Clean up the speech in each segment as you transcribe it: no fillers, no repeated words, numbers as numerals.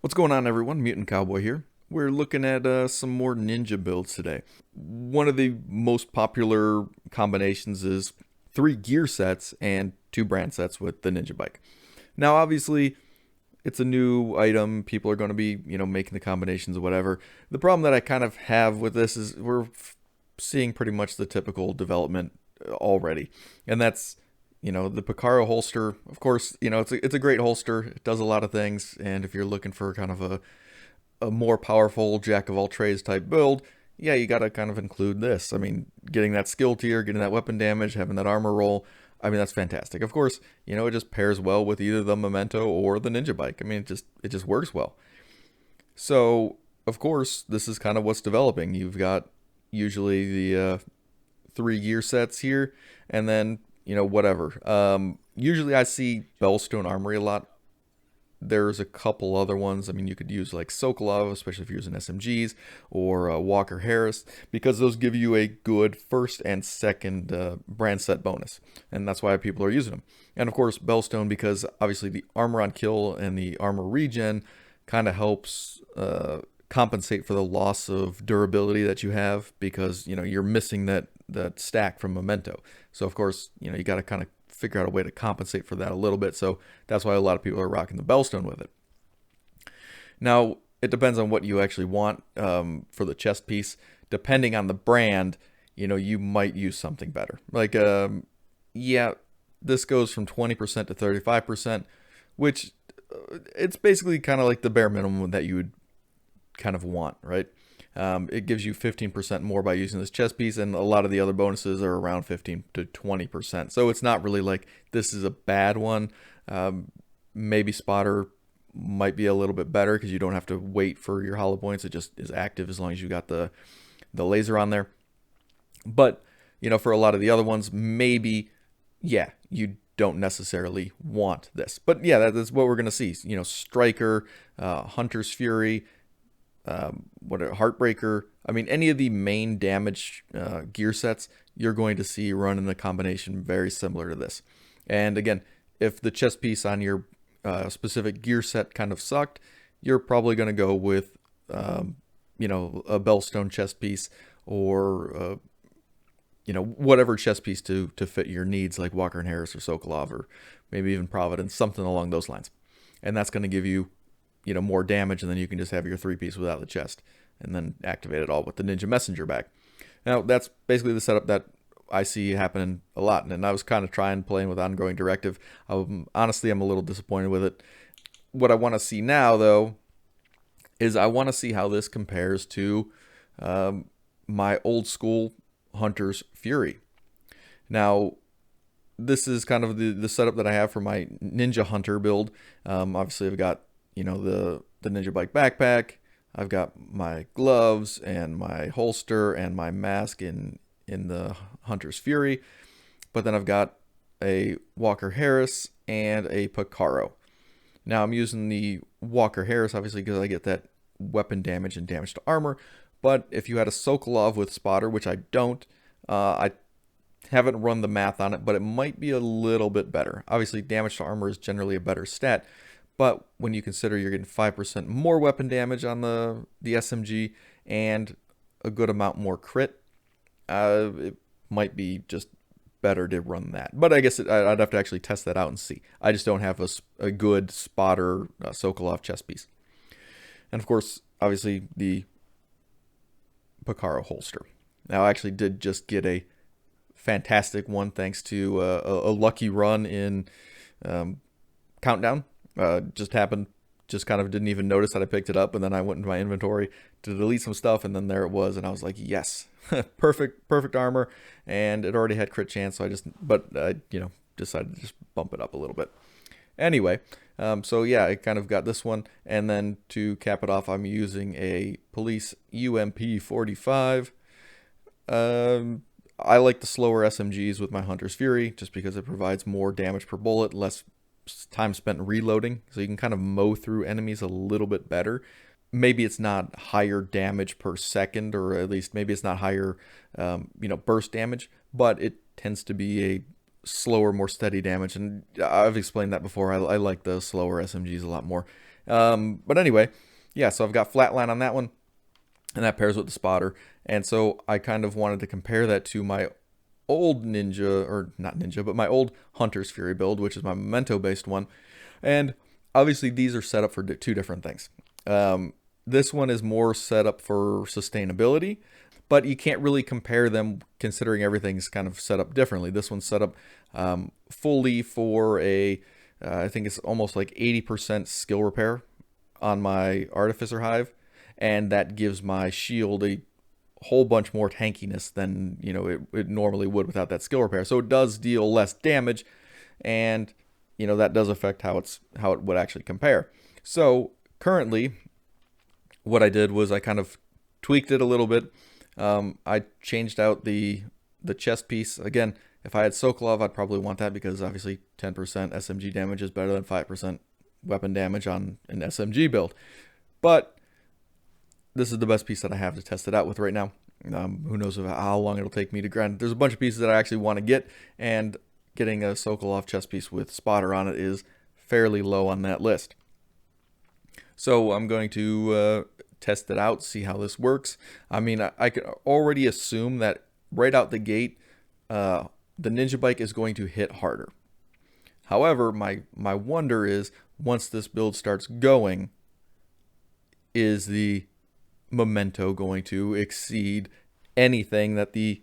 What's going on, everyone? Mutant Cowboy here. We're looking at some more ninja builds today. One of the most popular combinations is 3 gear sets and 2 brand sets with the Ninja Bike. Now, obviously, it's a new item. People are going to be, making the combinations or whatever. The problem that I kind of have with this is we're seeing pretty much the typical development already, and that's the Picaro holster. Of course, it's a great holster. It does a lot of things, and if you're looking for kind of a more powerful jack of all trades type build, yeah, you got to kind of include this. I mean, getting that skill tier, getting that weapon damage, having that armor roll. I mean, that's fantastic. Of course, it just pairs well with either the Memento or the Ninja Bike. I mean, it just works well. So, of course, this is kind of what's developing. You've got usually the 3 gear sets here, and then whatever. Usually I see Bellstone Armory a lot. There's a couple other ones. I mean, you could use like Sokolov, especially if you're using SMGs, or Walker Harris, because those give you a good first and second brand set bonus. And that's why people are using them. And of course, Bellstone, because obviously the armor on kill and the armor regen kind of helps compensate for the loss of durability that you have, because you're missing that stack from Memento. So of course, you got to kind of figure out a way to compensate for that a little bit. So that's why a lot of people are rocking the Bellstone with it. Now, it depends on what you actually want for the chest piece. Depending on the brand, you might use something better. Like, yeah, this goes from 20% to 35%, which it's basically kind of like the bare minimum that you would kind of want, right? It gives you 15% more by using this chest piece, and a lot of the other bonuses are around 15 to 20%. So it's not really like this is a bad one. Maybe Spotter might be a little bit better because you don't have to wait for your hollow points. It just is active as long as you got the laser on there. But, for a lot of the other ones, maybe, yeah, you don't necessarily want this. But yeah, that's what we're going to see. Striker, Hunter's Fury, Heartbreaker. I mean, any of the main damage gear sets, you're going to see run in a combination very similar to this. And again, if the chest piece on your specific gear set kind of sucked, you're probably going to go with, a Bellstone chest piece, or whatever chest piece to fit your needs, like Walker and Harris or Sokolov, or maybe even Providence, something along those lines. And that's going to give you more damage, and then you can just have your 3-piece without the chest, and then activate it all with the Ninja Messenger back. Now, that's basically the setup that I see happening a lot, and I was kind of playing with Ongoing Directive. Honestly, I'm a little disappointed with it. What I want to see now, though, is I want to see how this compares to my old school Hunter's Fury. Now, this is kind of the setup that I have for my Ninja Hunter build. Obviously, I've got the Ninja Bike backpack. I've got my gloves and my holster and my mask in the Hunter's Fury. But then I've got a Walker Harris and a Picaro. Now I'm using the Walker Harris obviously because I get that weapon damage and damage to armor. But if you had a Sokolov with Spotter, which I don't, I haven't run the math on it, but it might be a little bit better. Obviously, damage to armor is generally a better stat. But when you consider you're getting 5% more weapon damage on the SMG and a good amount more crit, it might be just better to run that. But I guess I'd have to actually test that out and see. I just don't have a good Spotter Sokolov chest piece. And of course, obviously, the Picaro holster. Now, I actually did just get a fantastic one thanks to a lucky run in Countdown. Just happened, just kind of didn't even notice that I picked it up, and then I went into my inventory to delete some stuff, and then there it was, and I was like, yes, perfect armor, and it already had crit chance, so I decided to just bump it up a little bit. Anyway, so yeah, I kind of got this one, and then to cap it off, I'm using a Police UMP 45. I like the slower SMGs with my Hunter's Fury, just because it provides more damage per bullet, less time spent reloading, so you can kind of mow through enemies a little bit better. Maybe it's not higher damage per second, or at least maybe it's not higher burst damage, but it tends to be a slower, more steady damage. And I've explained that before. I like the slower SMGs a lot more. But anyway, yeah, so I've got flatline on that one, and that pairs with the spotter. And so I kind of wanted to compare that to my old ninja, or not ninja, but my old Hunter's Fury build, which is my Memento based one. And obviously these are set up for two different things. This one is more set up for sustainability, but you can't really compare them considering everything's kind of set up differently. This one's set up fully for I think it's almost like 80% skill repair on my Artificer Hive, and that gives my shield a whole bunch more tankiness than it normally would without that skill repair. So it does deal less damage, and that does affect how it would actually compare. So currently, what I did was I kind of tweaked it a little bit. I changed out the chest piece. Again, if I had Sokolov, I'd probably want that because obviously 10% SMG damage is better than 5% weapon damage on an SMG build. But this is the best piece that I have to test it out with right now. Who knows how long it'll take me to grind. There's a bunch of pieces that I actually want to get, and getting a Sokolov chest piece with spotter on it is fairly low on that list. So I'm going to test it out, see how this works. I mean, I could already assume that right out the gate, the NINJABIKE is going to hit harder. However, my wonder is, once this build starts going, is the Memento going to exceed anything that the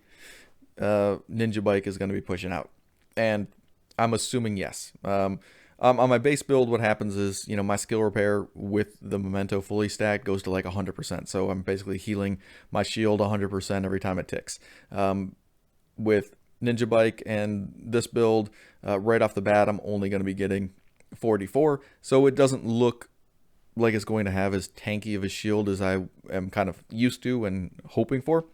NINJABIKE is going to be pushing out? And I'm assuming yes. On my base build, what happens is, my skill repair with the Memento fully stacked goes to like 100%. So I'm basically healing my shield 100% every time it ticks. With NINJABIKE and this build, right off the bat, I'm only going to be getting 44. So it doesn't look like it's going to have as tanky of a shield as I am kind of used to and hoping for.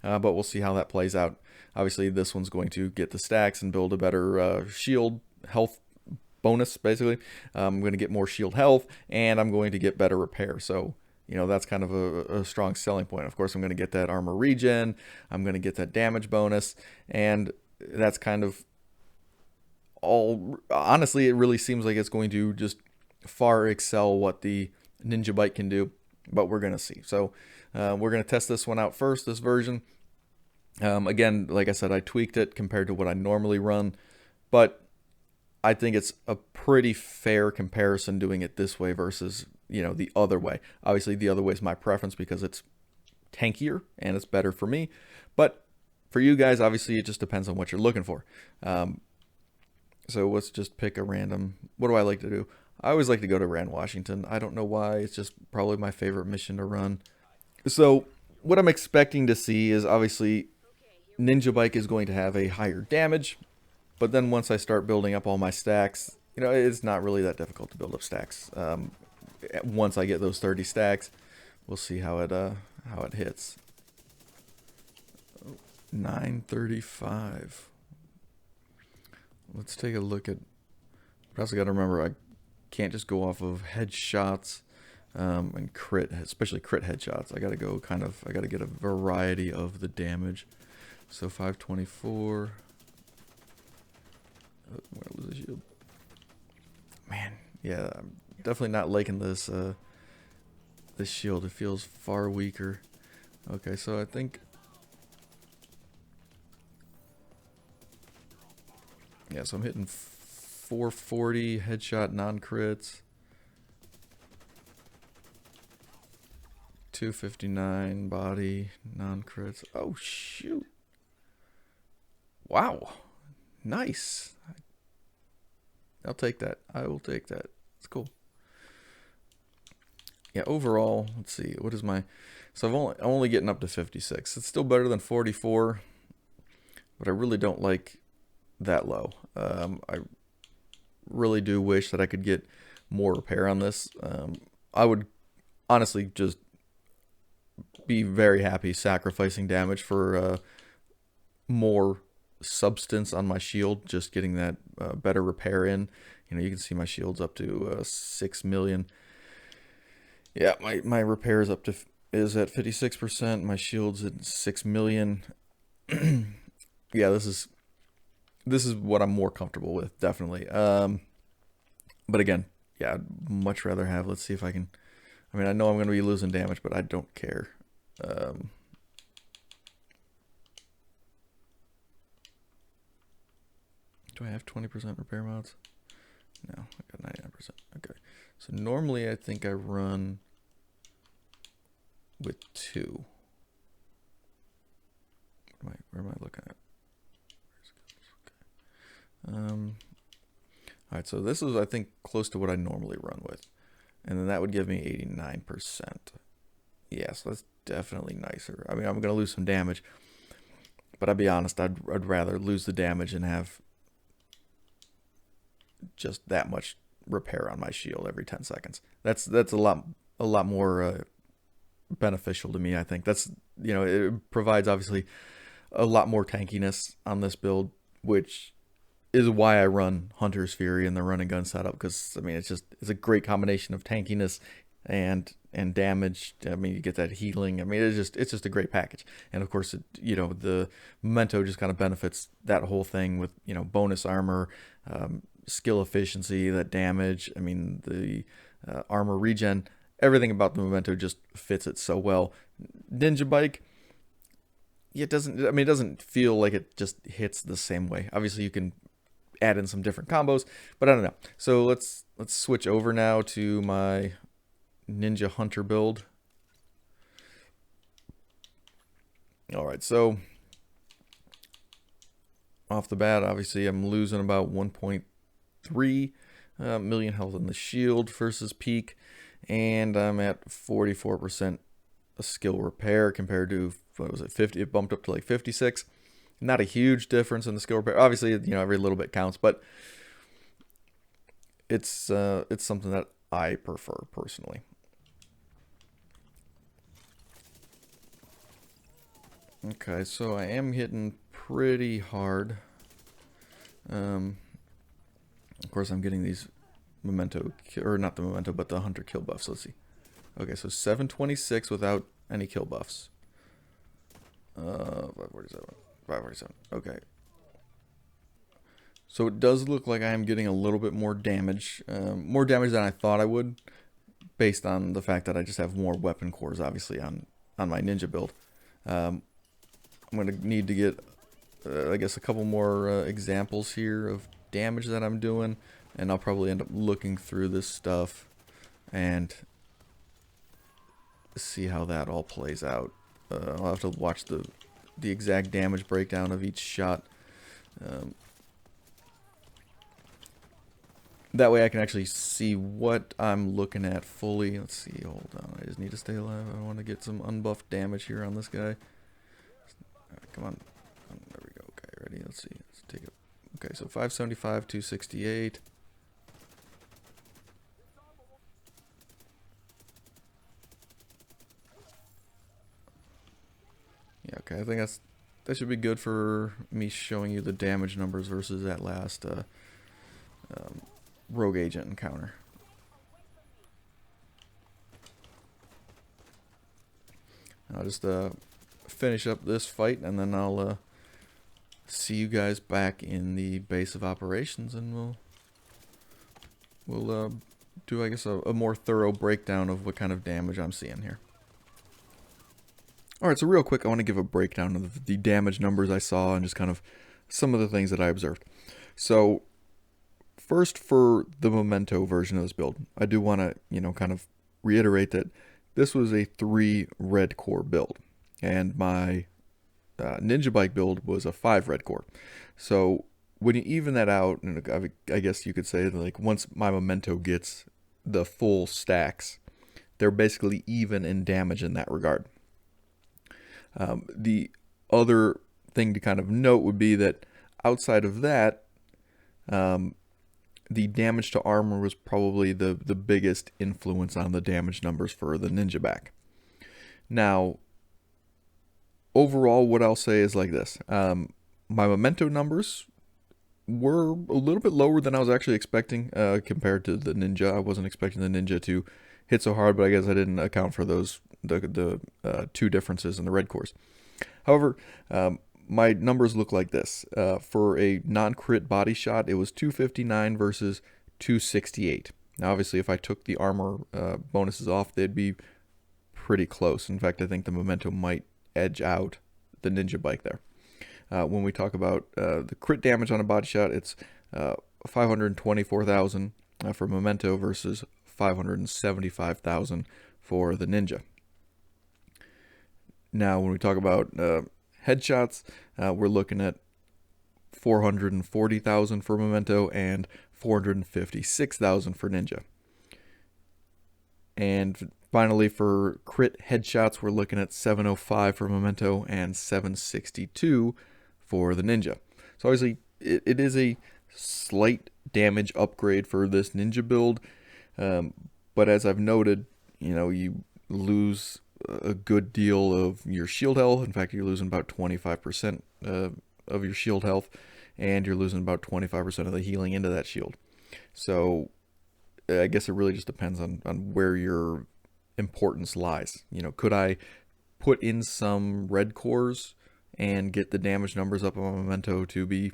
But we'll see how that plays out. Obviously, this one's going to get the stacks and build a better shield health bonus, basically. I'm going to get more shield health, and I'm going to get better repair. So, that's kind of a strong selling point. Of course, I'm going to get that armor regen. I'm going to get that damage bonus. And that's kind of all. Honestly, it really seems like it's going to just far excel what the NINJABIKE can do. But we're going to see. So, we're going to test this one out first, this version. Again, like I said, I tweaked it compared to what I normally run, but I think it's a pretty fair comparison doing it this way versus, the other way. Obviously, the other way is my preference because it's tankier and it's better for me. But for you guys, obviously, it just depends on what you're looking for. So let's just pick a random. What do I like to do? I always like to go to Rand, Washington. I don't know why. It's just probably my favorite mission to run. So what I'm expecting to see is obviously NINJABIKE is going to have a higher damage. But then once I start building up all my stacks, it's not really that difficult to build up stacks. Once I get those 30 stacks, we'll see how it hits. 935. Let's take a look at. I also got to remember I can't just go off of headshots and crit, especially crit headshots. I got to go I got to get a variety of the damage. So 524. Where was the shield? Man, yeah, I'm definitely not liking this this shield. It feels far weaker. Okay, so I think, yeah, so I'm hitting 440 headshot non-crits, 259 body non-crits. Oh shoot! Wow, nice. I'll take that. I will take that. It's cool. Yeah, overall, let's see. What is my... So I'm only getting up to 56. It's still better than 44, but I really don't like that low. I really do wish that I could get more repair on this. I would honestly just be very happy sacrificing damage for more substance on my shield, just getting that better repair in. You can see my shield's up to 6 million. Yeah, my repair is is at 56%. My shield's at 6 million. Yeah, this is what I'm more comfortable with, definitely. But again, yeah, I'd much rather have, let's see if I can, I mean, I know I'm going to be losing damage, but I don't care. Do I have 20% repair mods? No, I got 99%. Okay. So normally I think I run with 2. Where am I looking at? Okay. Alright, so this is, I think, close to what I normally run with. And then that would give me 89%. Yeah, so that's definitely nicer. I mean, I'm going to lose some damage. But I'll be honest, I'd rather lose the damage and have just that much repair on my shield every 10 seconds. That's a lot more beneficial to me, I think. That's, you know, it provides obviously a lot more tankiness on this build, which is why I run Hunter's Fury in the run and gun setup, because I mean it's a great combination of tankiness and damage. I mean, you get that healing. I mean, it's just a great package. And of course, you know, the Memento just kind of benefits that whole thing with, you know, bonus armor, skill efficiency, that damage. I mean, the armor regen, everything about the Memento just fits it so well. NINJABIKE, it doesn't feel like it just hits the same way. Obviously, you can add in some different combos, but I don't know. So let's switch over now to my Ninja Hunter build. All right, so off the bat, obviously I'm losing about 1.3 million health in the shield versus peak, and I'm at 44% skill repair compared to, what was it, 50? It bumped up to like 56. Not a huge difference in the skill repair. Obviously, you know, every little bit counts, but it's something that I prefer personally. Okay, so I am hitting pretty hard. Of course, I'm getting these Memento, or not the Memento, but the Hunter kill buffs. Let's see. Okay, so 726 without any kill buffs. 547. 547. Okay. So it does look like I am getting a little bit more damage than I thought I would, based on the fact that I just have more weapon cores, obviously, on my ninja build. I'm going to need to get, I guess, a couple more examples here of damage that I'm doing, and I'll probably end up looking through this stuff and see how that all plays out. I'll have to watch the exact damage breakdown of each shot. That way I can actually see what I'm looking at fully. Let's see, hold on. I just need to stay alive. I want to get some unbuffed damage here on this guy. Alright, come on. There we go. Okay, ready? Let's see. Let's take it. Okay, so 575, 268. Yeah, okay, I think that should be good for me showing you the damage numbers versus that last rogue agent encounter. I'll just finish up this fight, and then I'll see you guys back in the base of operations, and we'll do, I guess, a more thorough breakdown of what kind of damage I'm seeing here. Alright, so real quick, I want to give a breakdown of the damage numbers I saw and just kind of some of the things that I observed. So, first, for the Memento version of this build, I do want to, you know, kind of reiterate that this was a 3 red core build, and my NINJABIKE build was a 5 red core. So, when you even that out, and I guess you could say that, like, once my Memento gets the full stacks, they're basically even in damage in that regard. The other thing to kind of note would be that outside of that, the damage to armor was probably the biggest influence on the damage numbers for the NINJABIKE. Now, overall, what I'll say is like this. My Memento numbers were a little bit lower than I was actually expecting compared to the Ninja. I wasn't expecting the Ninja to hit so hard, but I guess I didn't account for those the 2 differences in the red cores. However, my numbers look like this. For a non-crit body shot, it was 259 versus 268. Now, obviously, if I took the armor bonuses off, they'd be pretty close. In fact, I think the Memento might edge out the Ninja Bike there. When we talk about the crit damage on a body shot, it's 524,000 for Memento versus 575,000 for the Ninja. Now, when we talk about headshots, we're looking at 440,000 for Memento and 456,000 for Ninja. And finally, for crit headshots, we're looking at 705 for Memento and 762 for the Ninja. So obviously, it is a slight damage upgrade for this Ninja build, but as I've noted, you lose a good deal of your shield health. In fact, you're losing about 25% of your shield health, and you're losing about 25% of the healing into that shield. So I guess it really just depends on where your importance lies. Could I put in some red cores and get the damage numbers up on Memento to be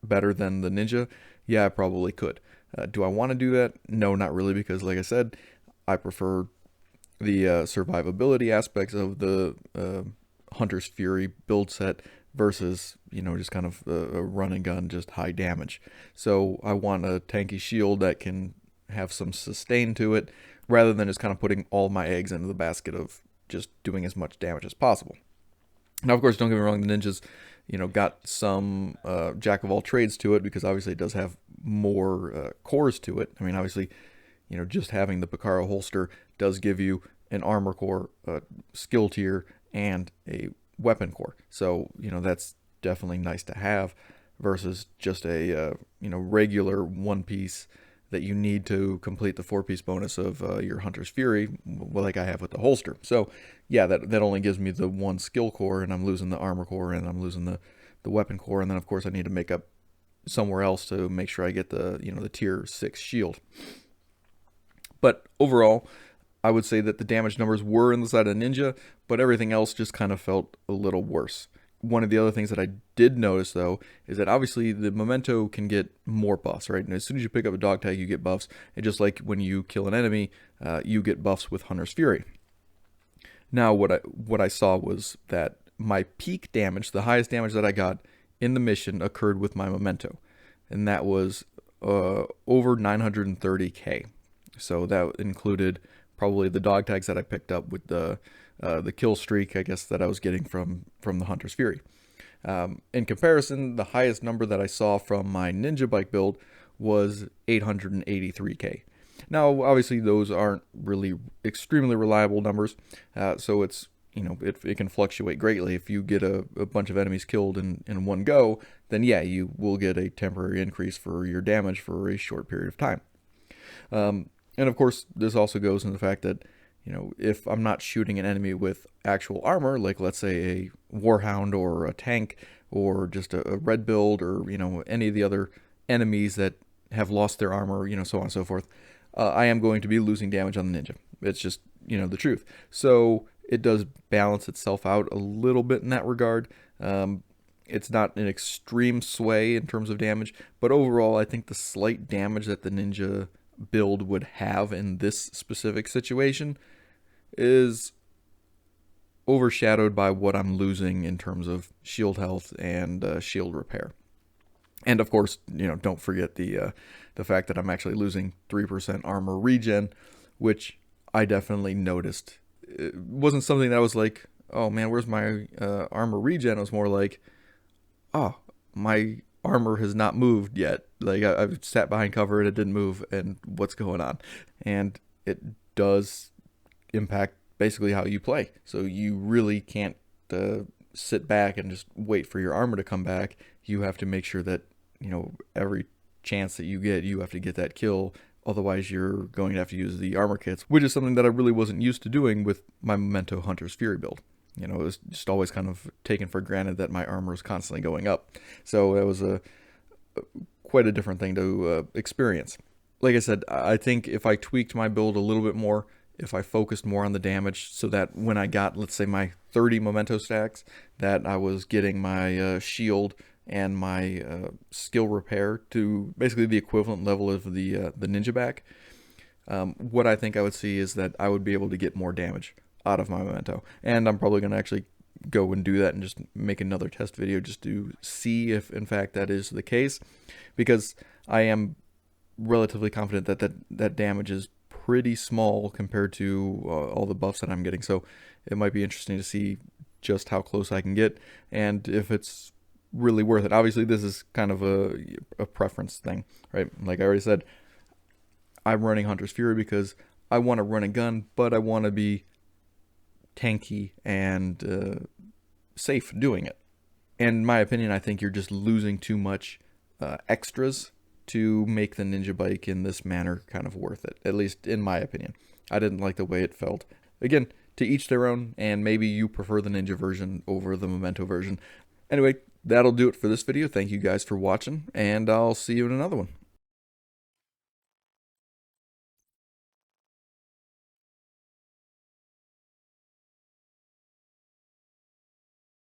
better than the Ninja? Yeah, I probably could. Do I want to do that? No, not really, because like I said, I prefer the survivability aspects of the Hunter's Fury build set versus, just kind of a run and gun, just high damage. So I want a tanky shield that can have some sustain to it, rather than just kind of putting all my eggs into the basket of just doing as much damage as possible. Now, of course, don't get me wrong, the Ninja's, got some jack of all trades to it, because obviously it does have more cores to it. I mean, obviously, just having the Picaro holster does give you an armor core, skill tier, and a weapon core. So, that's definitely nice to have versus just a, regular one piece that you need to complete the 4-piece bonus of your Hunter's Fury, like I have with the holster. So, yeah, that only gives me the one skill core, and I'm losing the armor core, and I'm losing the weapon core, and then, of course, I need to make up somewhere else to make sure I get the, the tier 6 shield. But overall, I would say that the damage numbers were in the side of Ninja, but everything else just kind of felt a little worse. One of the other things that I did notice, though, is that obviously the Memento can get more buffs, right? And as soon as you pick up a dog tag, you get buffs. And just like when you kill an enemy, you get buffs with Hunter's Fury. Now, what I saw was that my peak damage, the highest damage that I got in the mission, occurred with my Memento. And that was over 930k. So that included probably the dog tags that I picked up with the kill streak, I guess, that I was getting from the Hunter's Fury. In comparison, the highest number that I saw from my Ninja Bike build was 883k. Now, obviously, those aren't really extremely reliable numbers, so it's, it can fluctuate greatly. If you get a bunch of enemies killed in one go, then yeah, you will get a temporary increase for your damage for a short period of time. And of course, this also goes in the fact that, if I'm not shooting an enemy with actual armor, like let's say a Warhound or a tank or just a red build or, any of the other enemies that have lost their armor, so on and so forth, I am going to be losing damage on the Ninja. It's just, the truth. So it does balance itself out a little bit in that regard. It's not an extreme sway in terms of damage, but overall, I think the slight damage that the Ninja build would have in this specific situation is overshadowed by what I'm losing in terms of shield health and shield repair. And of course, don't forget the fact that I'm actually losing 3% armor regen, which I definitely noticed. It wasn't something that I was like, oh man, where's my armor regen? It was more like, oh, my armor has not moved yet. Like I've sat behind cover and it didn't move, and what's going on? And it does impact basically how you play. So you really can't sit back and just wait for your armor to come back. You have to make sure that, every chance that you get, you have to get that kill. Otherwise, you're going to have to use the armor kits, which is something that I really wasn't used to doing with my Memento Hunter's Fury build. It was just always kind of taken for granted that my armor is constantly going up. So it was quite a different thing to experience. Like I said, I think if I tweaked my build a little bit more, if I focused more on the damage, so that when I got, let's say, my 30 Memento stacks, that I was getting my shield and my skill repair to basically the equivalent level of the NINJABIKE, what I think I would see is that I would be able to get more damage out of my Memento. And I'm probably going to actually go and do that and just make another test video just to see if in fact that is the case, because I am relatively confident that that damage is pretty small compared to all the buffs that I'm getting. So it might be interesting to see just how close I can get and if it's really worth it. Obviously this is kind of a preference thing, right? Like I already said, I'm running Hunter's Fury because I want to run a gun, but I want to be tanky and safe doing it. And in my opinion, I think you're just losing too much extras to make the NINJABIKE in this manner kind of worth it, at least in my opinion. I didn't like the way it felt. Again, to each their own, and maybe you prefer the Ninja version over the Memento version. Anyway, that'll do it for this video. Thank you guys for watching, and I'll see you in another one.